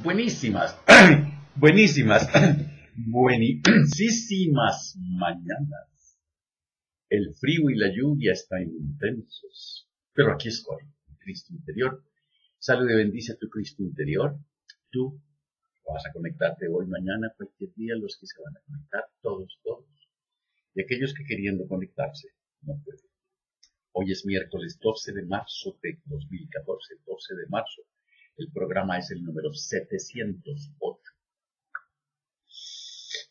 Buenísimas, buenísimas, buenísimas mañanas. El frío y la lluvia están intensos, pero aquí estoy, Cristo interior. Salud y bendice a tu Cristo interior. Tú vas a conectarte hoy, mañana, cualquier día, los que se van a conectar, todos. Y aquellos que queriendo conectarse, no pueden. Hoy es miércoles 12 de marzo de 2014, 12 de marzo. El programa es el número 708.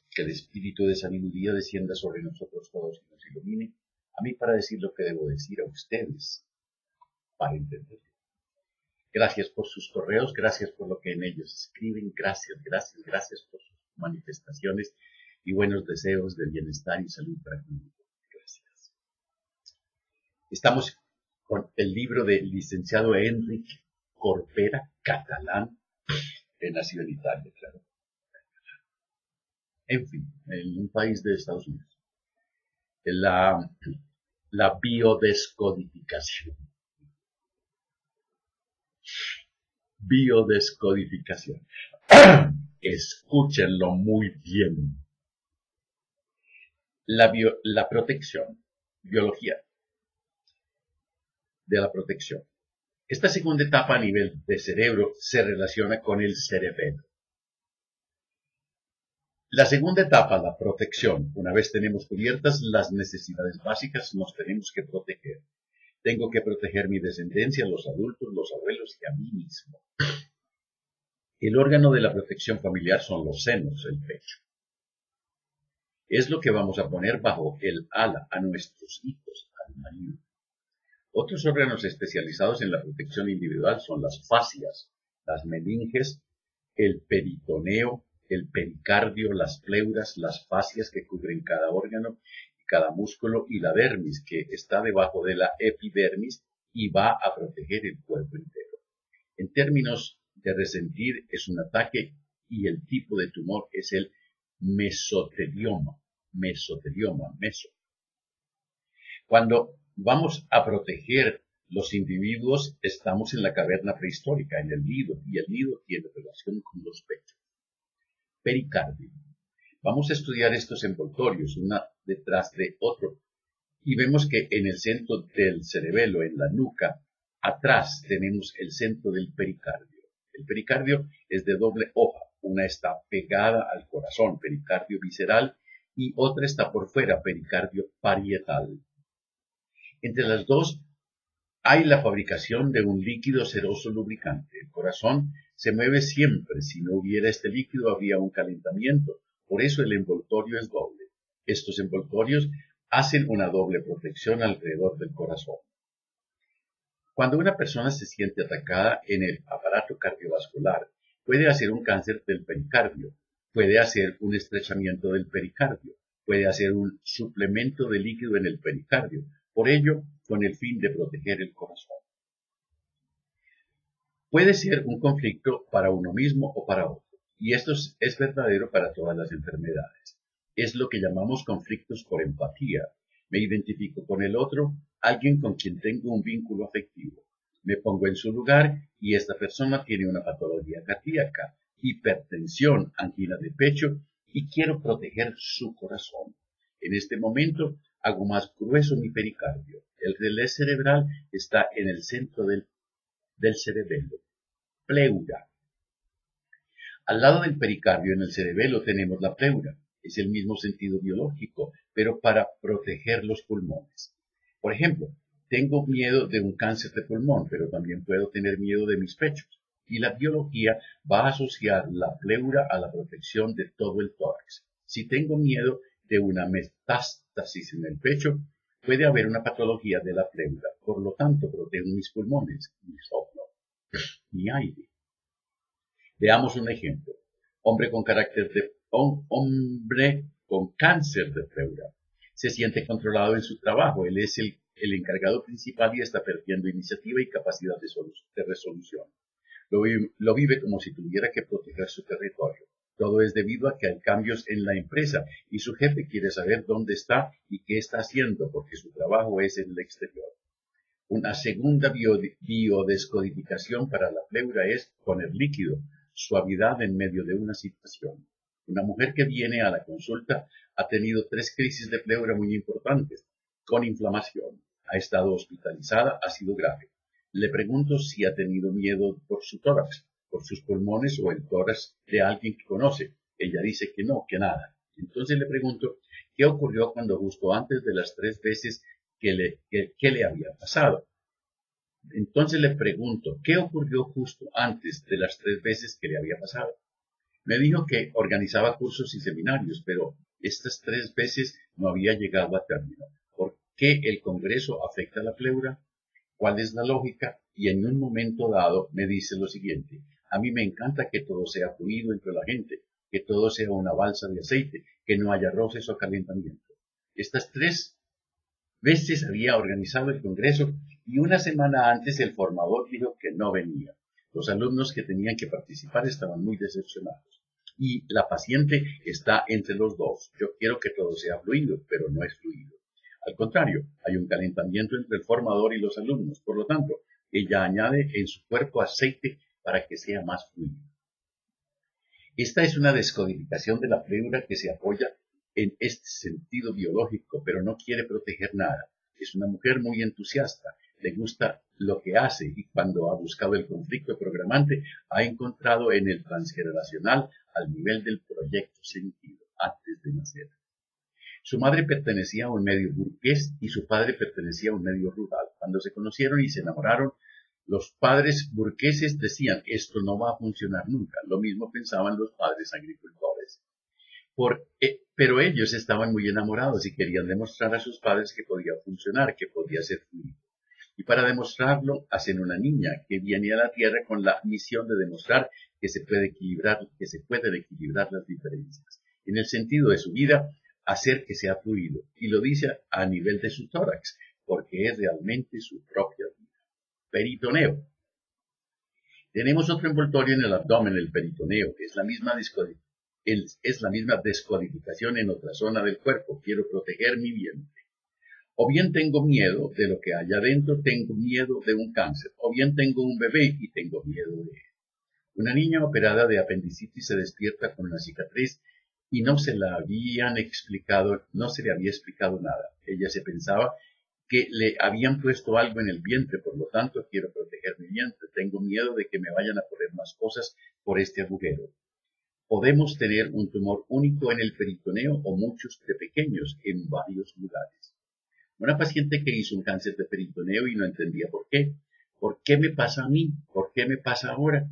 Que el espíritu de sabiduría descienda sobre nosotros todos y nos ilumine. A mí para decir lo que debo decir, a ustedes para entender. Gracias por sus correos, gracias por lo que en ellos escriben, gracias por sus manifestaciones y buenos deseos de bienestar y salud para conmigo. Gracias. Estamos con el libro del licenciado Enric Corbera, catalán, que nació en Italia, claro. En fin, en un país de Estados Unidos. La biodescodificación. Biodescodificación. Escúchenlo muy bien. La protección, biología de la protección. Esta segunda etapa a nivel de cerebro se relaciona con el cerebelo. La segunda etapa, la protección. Una vez tenemos cubiertas las necesidades básicas, nos tenemos que proteger. Tengo que proteger mi descendencia, los adultos, los abuelos y a mí mismo. El órgano de la protección familiar son los senos, el pecho. Es lo que vamos a poner bajo el ala a nuestros hijos, al marido. Otros órganos especializados en la protección individual son las fascias, las meninges, el peritoneo, el pericardio, las pleuras, las fascias que cubren cada órgano, cada músculo y la dermis que está debajo de la epidermis y va a proteger el cuerpo entero. En términos de resentir es un ataque y el tipo de tumor es el mesotelioma. Cuando vamos a proteger los individuos, estamos en la caverna prehistórica, en el nido, y el nido tiene relación con los pechos. Pericardio. Vamos a estudiar estos envoltorios, una detrás de otro, y vemos que en el centro del cerebelo, en la nuca, atrás tenemos el centro del pericardio. El pericardio es de doble hoja, una está pegada al corazón, pericardio visceral, y otra está por fuera, pericardio parietal. Entre las dos hay la fabricación de un líquido seroso lubricante. El corazón se mueve siempre. Si no hubiera este líquido, habría un calentamiento. Por eso el envoltorio es doble. Estos envoltorios hacen una doble protección alrededor del corazón. Cuando una persona se siente atacada en el aparato cardiovascular, puede hacer un cáncer del pericardio, puede hacer un estrechamiento del pericardio, puede hacer un suplemento de líquido en el pericardio. Por ello, con el fin de proteger el corazón. Puede ser un conflicto para uno mismo o para otro, y esto es verdadero para todas las enfermedades. Es lo que llamamos conflictos por empatía. Me identifico con el otro, alguien con quien tengo un vínculo afectivo. Me pongo en su lugar y esta persona tiene una patología cardíaca, hipertensión, angina de pecho y quiero proteger su corazón. En este momento hago más grueso mi pericardio. El relé cerebral está en el centro del cerebelo. Pleura. Al lado del pericardio en el cerebelo tenemos la pleura. Es el mismo sentido biológico, pero para proteger los pulmones. Por ejemplo, tengo miedo de un cáncer de pulmón, pero también puedo tener miedo de mis pechos. Y la biología va a asociar la pleura a la protección de todo el tórax. Si tengo miedo de una metástasis en el pecho, puede haber una patología de la pleura. Por lo tanto, protejo mis pulmones, mi soplo, mi aire. Veamos un ejemplo. Hombre con cáncer de pleura. Se siente controlado en su trabajo. Él es el encargado principal y está perdiendo iniciativa y capacidad de resolución. Lo vive como si tuviera que proteger su territorio. Todo es debido a que hay cambios en la empresa y su jefe quiere saber dónde está y qué está haciendo porque su trabajo es en el exterior. Una segunda biodescodificación para la pleura es poner líquido. suavidad en medio de una situación. Una mujer que viene a la consulta ha tenido 3 crisis de pleura muy importantes, con inflamación. Ha estado hospitalizada, ha sido grave. Le pregunto si ha tenido miedo por su tórax, por sus pulmones o el tórax de alguien que conoce. Ella dice que no, que nada. Entonces le pregunto qué ocurrió cuando justo antes de las 3 veces que le había pasado. Entonces le pregunto qué ocurrió justo antes de las 3 veces que le había pasado. Me dijo que organizaba cursos y seminarios, pero estas 3 veces no había llegado a término. ¿Por qué el Congreso afecta la pleura? ¿Cuál es la lógica? Y en un momento dado me dice lo siguiente: a mí me encanta que todo sea fluido entre la gente, que todo sea una balsa de aceite, que no haya roces o calentamiento. Estas 3 veces había organizado el Congreso y una semana antes el formador dijo que no venía. Los alumnos que tenían que participar estaban muy decepcionados. Y la paciente está entre los dos. Yo quiero que todo sea fluido, pero no es fluido. Al contrario, hay un calentamiento entre el formador y los alumnos. Por lo tanto, ella añade en su cuerpo aceite para que sea más fluido. Esta es una descodificación de la pleura que se apoya en este sentido biológico, pero no quiere proteger nada. Es una mujer muy entusiasta, le gusta lo que hace y cuando ha buscado el conflicto programante ha encontrado en el transgeneracional al nivel del proyecto sentido antes de nacer. Su madre pertenecía a un medio burgués y su padre pertenecía a un medio rural. Cuando se conocieron y se enamoraron, los padres burgueses decían, esto no va a funcionar nunca. Lo mismo pensaban los padres agricultores. Pero ellos estaban muy enamorados y querían demostrar a sus padres que podía funcionar, que podía ser fluido. Y para demostrarlo, hacen una niña que viene a la tierra con la misión de demostrar que se pueden equilibrar las diferencias. En el sentido de su vida, hacer que sea fluido. Y lo dice a nivel de su tórax, porque es realmente su propia vida. Peritoneo. Tenemos otro envoltorio en el abdomen, el peritoneo, que es la misma descodificación en otra zona del cuerpo. Quiero proteger mi vientre. O bien tengo miedo de lo que hay adentro, tengo miedo de un cáncer. O bien tengo un bebé y tengo miedo de él. Una niña operada de apendicitis se despierta con una cicatriz y no se le había explicado nada. Ella se pensaba que le habían puesto algo en el vientre, por lo tanto quiero proteger mi vientre. Tengo miedo de que me vayan a poner más cosas por este agujero. Podemos tener un tumor único en el peritoneo o muchos de pequeños en varios lugares. Una paciente que hizo un cáncer de peritoneo y no entendía por qué. ¿Por qué me pasa a mí? ¿Por qué me pasa ahora?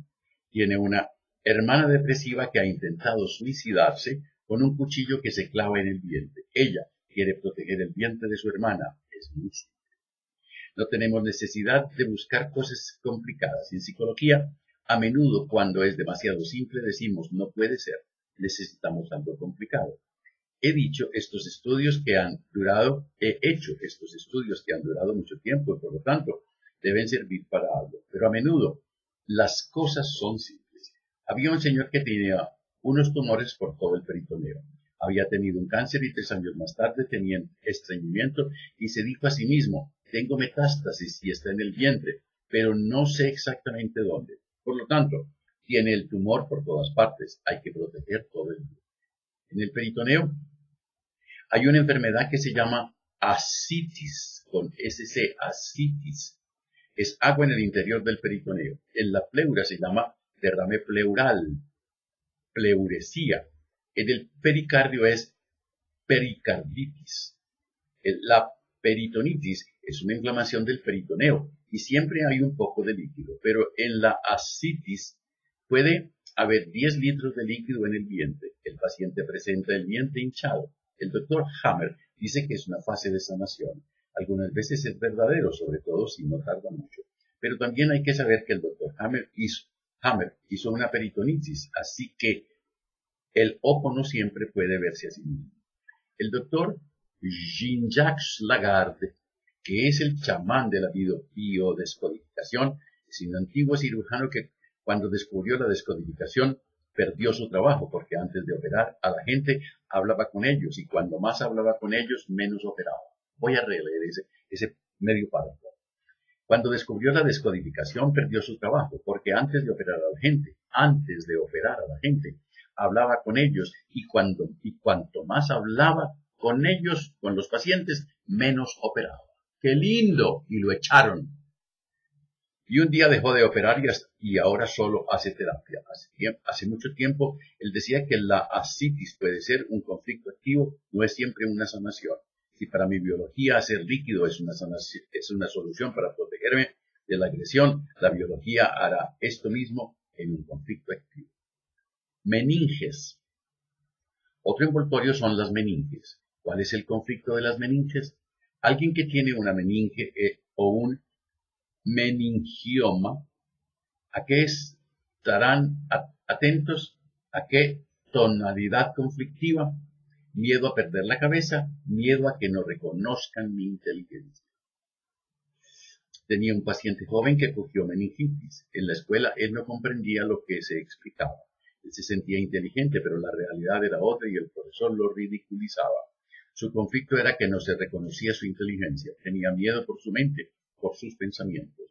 Tiene una hermana depresiva que ha intentado suicidarse con un cuchillo que se clava en el vientre. Ella quiere proteger el vientre de su hermana. Es muy simple. No tenemos necesidad de buscar cosas complicadas. En psicología, a menudo cuando es demasiado simple decimos no puede ser. Necesitamos algo complicado. He hecho estos estudios que han durado mucho tiempo y por lo tanto deben servir para algo. Pero a menudo las cosas son simples. Había un señor que tenía unos tumores por todo el peritoneo. Había tenido un cáncer y 3 años más tarde tenía estreñimiento y se dijo a sí mismo, tengo metástasis y está en el vientre, pero no sé exactamente dónde. Por lo tanto, tiene el tumor por todas partes. Hay que proteger todo el vientre. En el peritoneo hay una enfermedad que se llama ascitis, con SC, ascitis. Es agua en el interior del peritoneo. En la pleura se llama derrame pleural, pleuresía. En el pericardio es pericarditis. La peritonitis es una inflamación del peritoneo y siempre hay un poco de líquido, pero en la ascitis puede haber 10 litros de líquido en el vientre. El paciente presenta el vientre hinchado. El doctor Hammer dice que es una fase de sanación. Algunas veces es verdadero, sobre todo si no tarda mucho. Pero también hay que saber que el doctor Hammer hizo una peritonitis, así que el ojo no siempre puede verse a sí mismo. El doctor Jean-Jacques Lagarde, que es el chamán de la biodescodificación, es un antiguo cirujano que cuando descubrió la descodificación perdió su trabajo, porque antes de operar a la gente hablaba con ellos y cuando más hablaba con ellos menos operaba. Voy a releer ese medio párrafo. Cuando descubrió la descodificación, perdió su trabajo, porque antes de operar a la gente, hablaba con ellos, y cuanto más hablaba con ellos, con los pacientes, menos operaba. ¡Qué lindo! Y lo echaron. Y un día dejó de operar y ahora solo hace terapia. Hace mucho tiempo él decía que la ascitis puede ser un conflicto activo, no es siempre una sanación. Si para mi biología hacer líquido es una solución para protegerme de la agresión, la biología hará esto mismo en un conflicto activo. Meninges. Otro envoltorio son las meninges. ¿Cuál es el conflicto de las meninges? Alguien que tiene una meninge o un meningioma, ¿a qué estarán atentos? ¿A qué tonalidad conflictiva? Miedo a perder la cabeza, miedo a que no reconozcan mi inteligencia. Tenía un paciente joven que cogió meningitis. En la escuela él no comprendía lo que se explicaba. Él se sentía inteligente, pero la realidad era otra y el profesor lo ridiculizaba. Su conflicto era que no se reconocía su inteligencia. Tenía miedo por su mente, por sus pensamientos.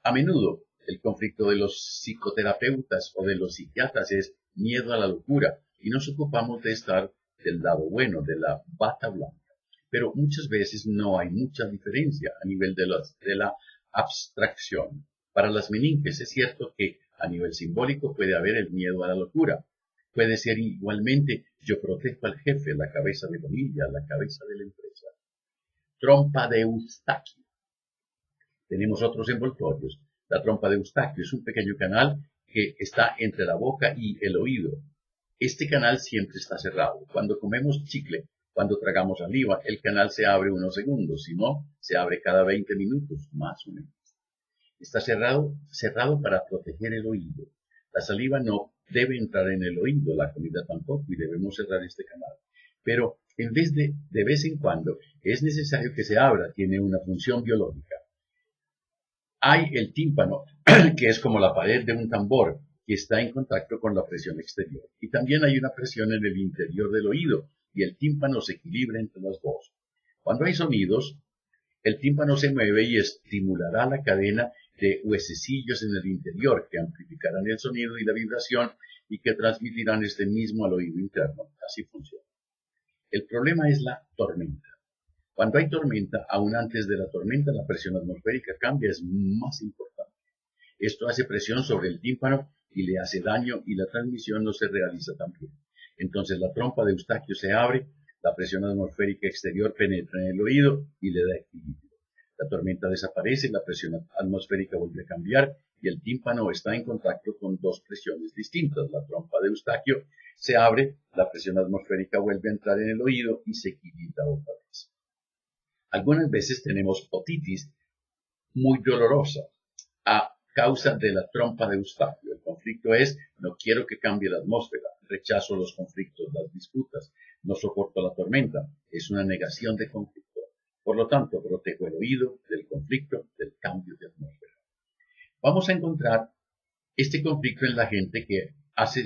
A menudo, el conflicto de los psicoterapeutas o de los psiquiatras es miedo a la locura, y nos ocupamos de estar del lado bueno, de la bata blanca. Pero muchas veces no hay mucha diferencia a nivel de la abstracción. Para las meninges es cierto que a nivel simbólico puede haber el miedo a la locura. Puede ser igualmente yo protejo al jefe, la cabeza de familia, la cabeza de la empresa. Trompa de Eustaquio. Tenemos otros envoltorios. La trompa de Eustaquio es un pequeño canal que está entre la boca y el oído. Este canal siempre está cerrado. Cuando comemos chicle, cuando tragamos saliva, el canal se abre unos segundos, si no, se abre cada 20 minutos, más o menos. Está cerrado para proteger el oído. La saliva no debe entrar en el oído, la comida tampoco, y debemos cerrar este canal. Pero en vez de vez en cuando, es necesario que se abra, tiene una función biológica. Hay el tímpano, que es como la pared de un tambor, que está en contacto con la presión exterior. Y también hay una presión en el interior del oído, y el tímpano se equilibra entre las dos. Cuando hay sonidos, el tímpano se mueve y estimulará la cadena de huesecillos en el interior, que amplificarán el sonido y la vibración, y que transmitirán este mismo al oído interno. Así funciona. El problema es la tormenta. Cuando hay tormenta, aún antes de la tormenta, la presión atmosférica cambia, es más importante. Esto hace presión sobre el tímpano y le hace daño y la transmisión no se realiza tan bien. Entonces la trompa de Eustaquio se abre, la presión atmosférica exterior penetra en el oído y le da equilibrio. La tormenta desaparece, la presión atmosférica vuelve a cambiar y el tímpano está en contacto con dos presiones distintas. La trompa de Eustaquio se abre, la presión atmosférica vuelve a entrar en el oído y se equilibra otra vez. Algunas veces tenemos otitis muy dolorosa a causa de la trompa de Eustaquio. El conflicto es, no quiero que cambie la atmósfera, rechazo los conflictos, las disputas, no soporto la tormenta, es una negación de conflicto. Por lo tanto, protejo el oído del conflicto, del cambio de atmósfera. Vamos a encontrar este conflicto en la gente que hace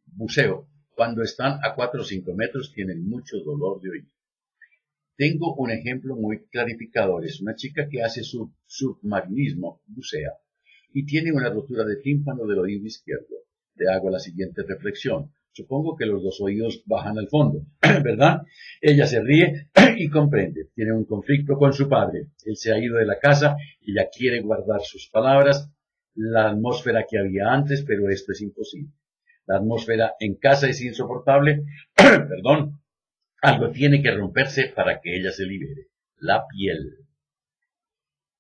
buceo. Cuando están a 4 o 5 metros tienen mucho dolor de oído. Tengo un ejemplo muy clarificador. Es una chica que hace submarinismo, bucea, y tiene una rotura de tímpano del oído izquierdo. Le hago la siguiente reflexión. Supongo que los dos oídos bajan al fondo, ¿verdad? Ella se ríe y comprende. Tiene un conflicto con su padre. Él se ha ido de la casa y ella quiere guardar sus palabras, la atmósfera que había antes, pero esto es imposible. La atmósfera en casa es insoportable, perdón. Algo tiene que romperse para que ella se libere. La piel.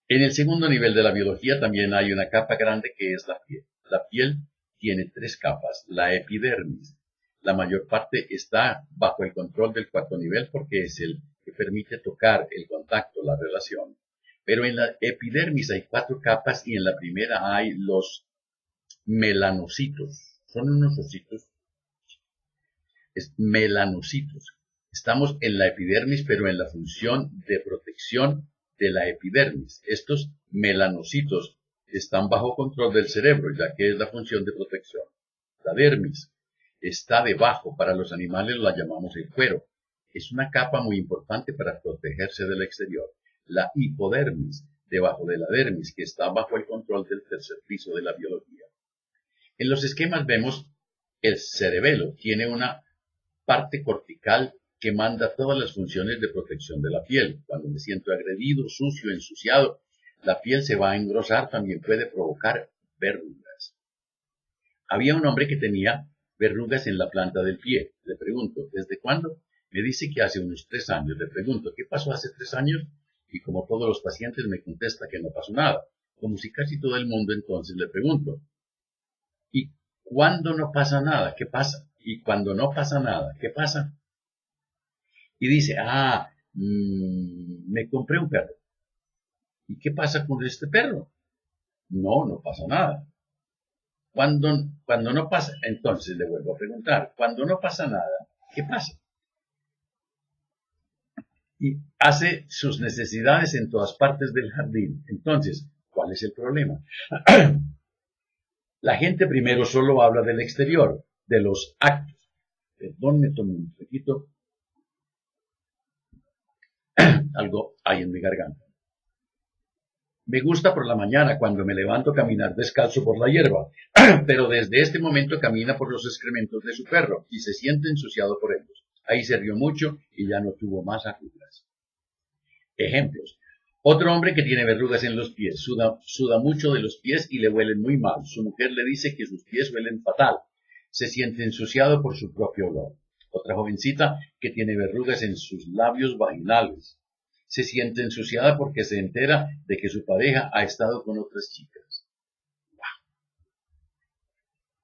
En el segundo nivel de la biología también hay una capa grande que es la piel. La piel tiene 3 capas. La epidermis. La mayor parte está bajo el control del 4º nivel porque es el que permite tocar, el contacto, la relación. Pero en la epidermis hay 4 capas y en la primera hay los melanocitos. Son unos ositos. Melanocitos. Estamos en la epidermis, pero en la función de protección de la epidermis. Estos melanocitos están bajo control del cerebro, ya que es la función de protección. La dermis está debajo, para los animales la llamamos el cuero. Es una capa muy importante para protegerse del exterior. La hipodermis debajo de la dermis, que está bajo el control del tercer piso de la biología. En los esquemas vemos el cerebelo tiene una parte cortical que manda todas las funciones de protección de la piel. Cuando me siento agredido, sucio, ensuciado, la piel se va a engrosar, también puede provocar verrugas. Había un hombre que tenía verrugas en la planta del pie. Le pregunto, ¿desde cuándo? Me dice que hace unos 3 años. Le pregunto, ¿qué pasó hace 3 años? Y como todos los pacientes me contesta que no pasó nada. Como si casi todo el mundo, entonces le pregunto, ¿y cuándo no pasa nada? ¿Qué pasa? Y cuando no pasa nada, ¿qué pasa? Y dice, me compré un perro. ¿Y qué pasa con este perro? No, no pasa nada. Cuando no pasa, entonces le vuelvo a preguntar, cuando no pasa nada, ¿qué pasa? Y hace sus necesidades en todas partes del jardín. Entonces, ¿cuál es el problema? La gente primero solo habla del exterior, de los actos. Perdón, me tomé un poquito. Algo hay en mi garganta. Me gusta por la mañana cuando me levanto caminar descalzo por la hierba, pero desde este momento camina por los excrementos de su perro y se siente ensuciado por ellos. Ahí se rió mucho y ya no tuvo más arrugas. Ejemplos. Otro hombre que tiene verrugas en los pies, suda mucho de los pies y le huelen muy mal. Su mujer le dice que sus pies huelen fatal. Se siente ensuciado por su propio olor. Otra jovencita que tiene verrugas en sus labios vaginales. Se siente ensuciada porque se entera de que su pareja ha estado con otras chicas. ¡Wow!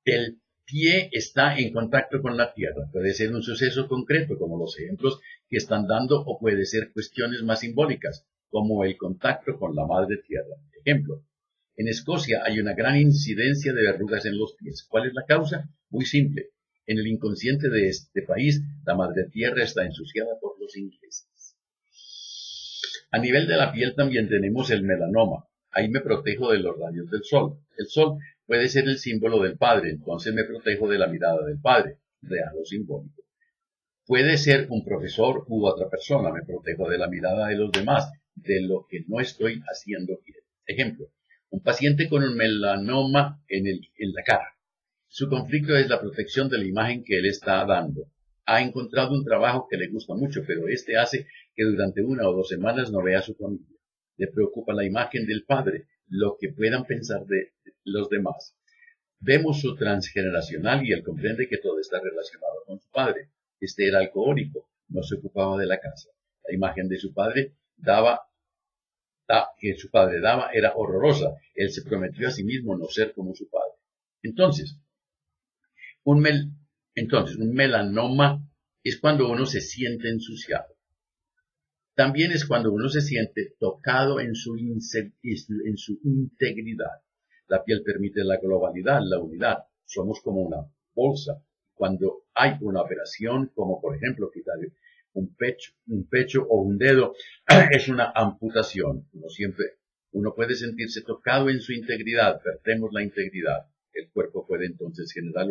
El pie está en contacto con la tierra. Puede ser un suceso concreto, como los ejemplos que están dando, o puede ser cuestiones más simbólicas, como el contacto con la madre tierra. Ejemplo, en Escocia hay una gran incidencia de verrugas en los pies. ¿Cuál es la causa? Muy simple. En el inconsciente de este país, la madre tierra está ensuciada por los ingleses. A nivel de la piel también tenemos el melanoma. Ahí me protejo de los rayos del sol. El sol puede ser el símbolo del padre, entonces me protejo de la mirada del padre, real o simbólico. Puede ser un profesor u otra persona, me protejo de la mirada de los demás, de lo que no estoy haciendo bien. Ejemplo, un paciente con un melanoma en la cara. Su conflicto es la protección de la imagen que él está dando. Ha encontrado un trabajo que le gusta mucho, pero este hace que durante 1 o 2 semanas no vea a su familia. Le preocupa la imagen del padre, lo que puedan pensar de los demás. Vemos su transgeneracional y él comprende que todo está relacionado con su padre. Este era alcohólico, no se ocupaba de la casa. La imagen de su padre que su padre daba era horrorosa. Él se prometió a sí mismo no ser como su padre. Entonces, un melanoma es cuando uno se siente ensuciado. También es cuando uno se siente tocado en su integridad. La piel permite la globalidad, la unidad. Somos como una bolsa. Cuando hay una operación, como por ejemplo quitar un pecho o un dedo, es una amputación. Uno puede sentirse tocado en su integridad. Perdemos la integridad. El cuerpo puede entonces generar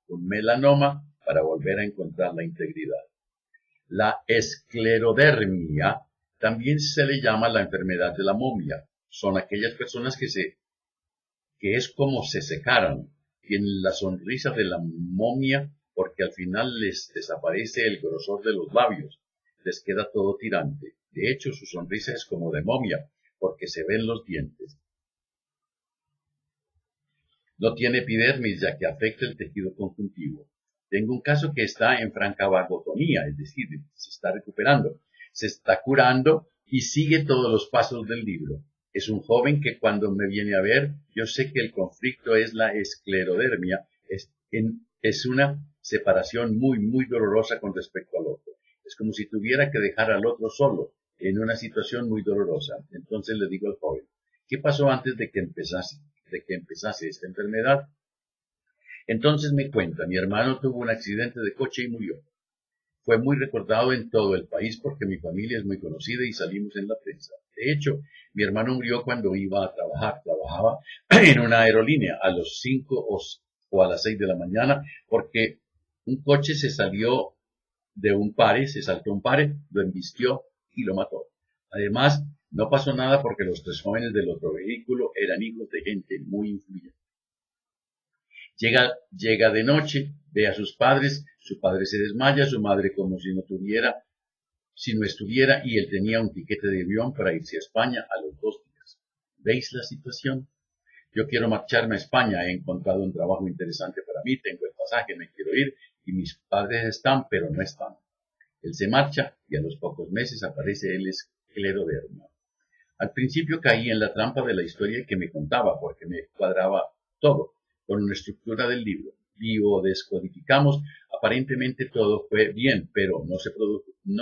un melanoma para volver a encontrar la integridad. La esclerodermia también se le llama la enfermedad de la momia. Son aquellas personas que es como se secaran. Tienen la sonrisa de la momia porque al final les desaparece el grosor de los labios. Les queda todo tirante. De hecho, su sonrisa es como de momia porque se ven los dientes. No tiene epidermis ya que afecta el tejido conjuntivo. Tengo un caso que está en franca vagotonía, es decir, se está recuperando, se está curando y sigue todos los pasos del libro. Es un joven que cuando me viene a ver, yo sé que el conflicto es la esclerodermia, es una separación muy, muy dolorosa con respecto al otro. Es como si tuviera que dejar al otro solo, en una situación muy dolorosa. Entonces le digo al joven, ¿qué pasó antes de que empezase esta enfermedad? Entonces me cuenta, mi hermano tuvo un accidente de coche y murió. Fue muy recordado en todo el país porque mi familia es muy conocida y salimos en la prensa. De hecho, mi hermano murió cuando iba a trabajar. Trabajaba en una aerolínea a las 5 o a las 6 de la mañana porque un coche se salió de un pare, se saltó un pare, lo embistió y lo mató. Además, No pasó nada porque los 3 jóvenes del otro vehículo eran hijos de gente muy influyente. Llega de noche, ve a sus padres, su padre se desmaya, su madre como si no estuviera, y él tenía un tiquete de avión para irse a España a los 2 días. ¿Veis la situación? Yo quiero marcharme a España, he encontrado un trabajo interesante para mí, tengo el pasaje, me quiero ir, y mis padres están, pero no están. Él se marcha y a los pocos meses aparece el escleroderma. Al principio caí en la trampa de la historia que me contaba, porque me cuadraba todo con una estructura del libro. Descodificamos, aparentemente todo fue bien, pero no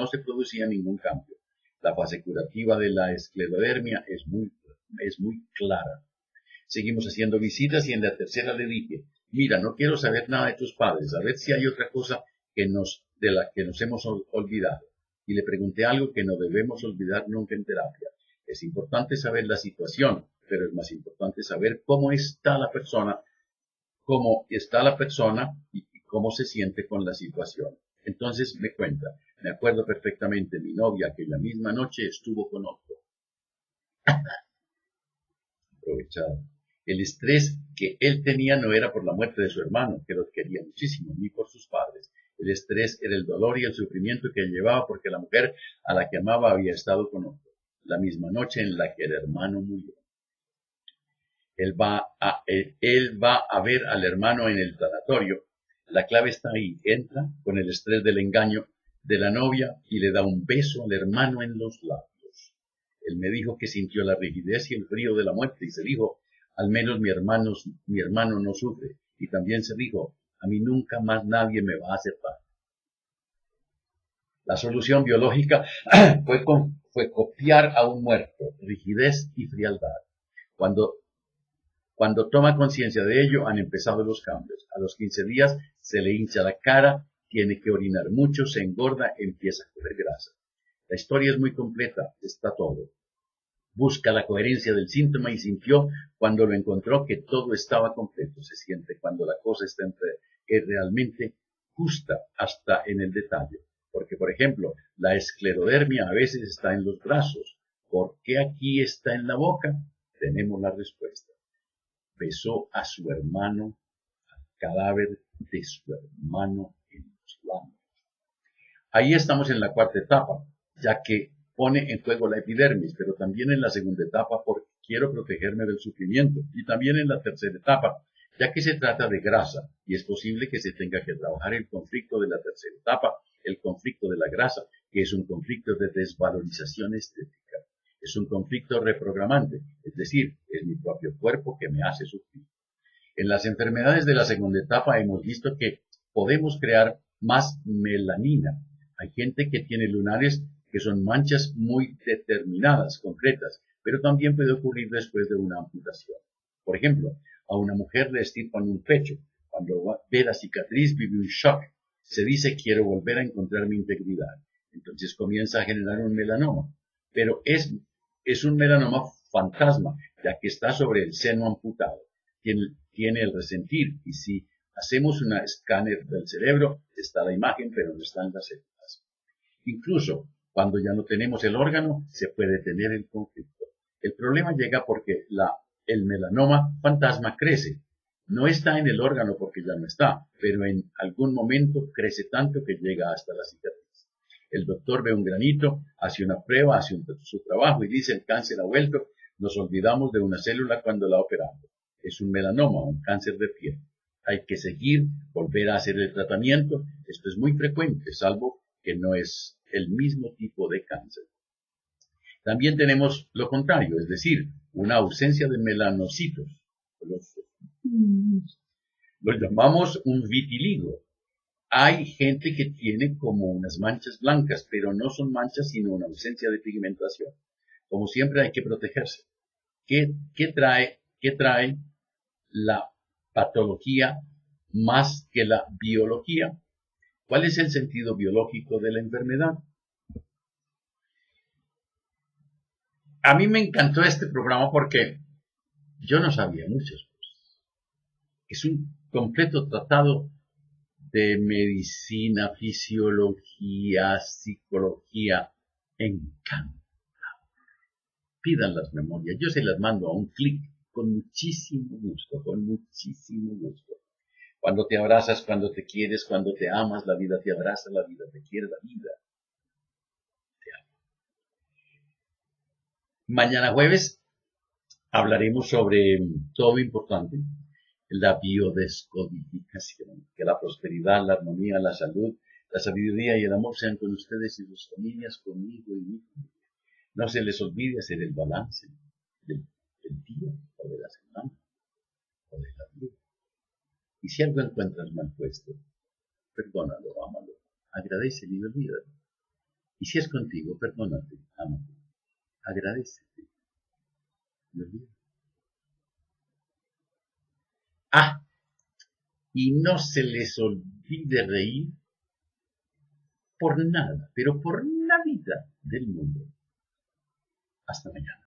se producía ningún cambio. La fase curativa de la esclerodermia es muy clara. Seguimos haciendo visitas y en la tercera le dije, mira, no quiero saber nada de tus padres, a ver si hay otra cosa de la que nos hemos olvidado. Y le pregunté algo que no debemos olvidar nunca en terapia. Es importante saber la situación, pero es más importante saber cómo está la persona y cómo se siente con la situación. Entonces me cuenta, me acuerdo perfectamente, mi novia aquella misma noche estuvo con otro. Aprovechado. El estrés que él tenía no era por la muerte de su hermano, que lo quería muchísimo, ni por sus padres. El estrés era el dolor y el sufrimiento que él llevaba porque la mujer a la que amaba había estado con otro, la misma noche en la que el hermano murió. Él va a ver al hermano en el tanatorio. La clave está ahí. Entra con el estrés del engaño de la novia y le da un beso al hermano en los labios. Él me dijo que sintió la rigidez y el frío de la muerte y se dijo, al menos mi hermano no sufre. Y también se dijo, a mí nunca más nadie me va a aceptar. La solución biológica fue copiar a un muerto, rigidez y frialdad. Cuando toma conciencia de ello, han empezado los cambios. A los 15 días se le hincha la cara, tiene que orinar mucho, se engorda, empieza a comer grasa. La historia es muy completa, está todo. Busca la coherencia del síntoma y sintió cuando lo encontró que todo estaba completo. Se siente cuando la cosa es realmente justa hasta en el detalle. Porque, por ejemplo, la esclerodermia a veces está en los brazos. ¿Por qué aquí está en la boca? Tenemos la respuesta. Besó a su hermano, al cadáver de su hermano en los labios. Ahí estamos en la cuarta etapa, ya que pone en juego la epidermis, pero también en la segunda etapa porque quiero protegerme del sufrimiento, y también en la tercera etapa, ya que se trata de grasa, y es posible que se tenga que trabajar el conflicto de la tercera etapa, el conflicto de la grasa, que es un conflicto de desvalorización estética. Es un conflicto reprogramante, es decir, es mi propio cuerpo que me hace sufrir. En las enfermedades de la segunda etapa hemos visto que podemos crear más melanina. Hay gente que tiene lunares que son manchas muy determinadas, concretas, pero también puede ocurrir después de una amputación. Por ejemplo, a una mujer le extirpan un pecho. Cuando ve la cicatriz vive un shock. Se dice quiero volver a encontrar mi integridad. Entonces comienza a generar un melanoma. Pero es un melanoma fantasma, ya que está sobre el seno amputado. Tiene el resentir, y si hacemos un escáner del cerebro, está la imagen, pero no están las células. Incluso cuando ya no tenemos el órgano, se puede tener el conflicto. El problema llega porque el melanoma fantasma crece. No está en el órgano porque ya no está, pero en algún momento crece tanto que llega hasta la cicatriz. El doctor ve un granito, hace una prueba, hace su trabajo y dice el cáncer ha vuelto. Nos olvidamos de una célula cuando la operamos. Es un melanoma, un cáncer de piel. Hay que seguir, volver a hacer el tratamiento. Esto es muy frecuente, salvo que no es el mismo tipo de cáncer. También tenemos lo contrario, es decir, una ausencia de melanocitos. Lo llamamos un vitiligo. Hay gente que tiene como unas manchas blancas, pero no son manchas sino una ausencia de pigmentación. Como siempre hay que protegerse. ¿Qué trae la patología más que la biología? ¿Cuál es el sentido biológico de la enfermedad? A mí me encantó este programa porque yo no sabía muchas cosas. Es un completo tratado de medicina, fisiología, psicología, encantador. pidan las memorias. Yo se las mando a un clic con muchísimo gusto, con muchísimo gusto. Cuando te abrazas, cuando te quieres, cuando te amas, la vida te abraza, la vida te quiere, la vida te ama. Mañana jueves hablaremos sobre todo importante, la biodescodificación, que la prosperidad, la armonía, la salud, la sabiduría y el amor sean con ustedes y sus familias, conmigo y mi familia. No se les olvide hacer el balance del día o de la semana o de la vida. Y si algo encuentras mal puesto, perdónalo, ámalo, agradecele y olvídalo. Y si es contigo, perdónate, ámate, agradécete y olvídalo. Ah, y no se les olvide reír por nada, pero por nada del mundo. Hasta mañana.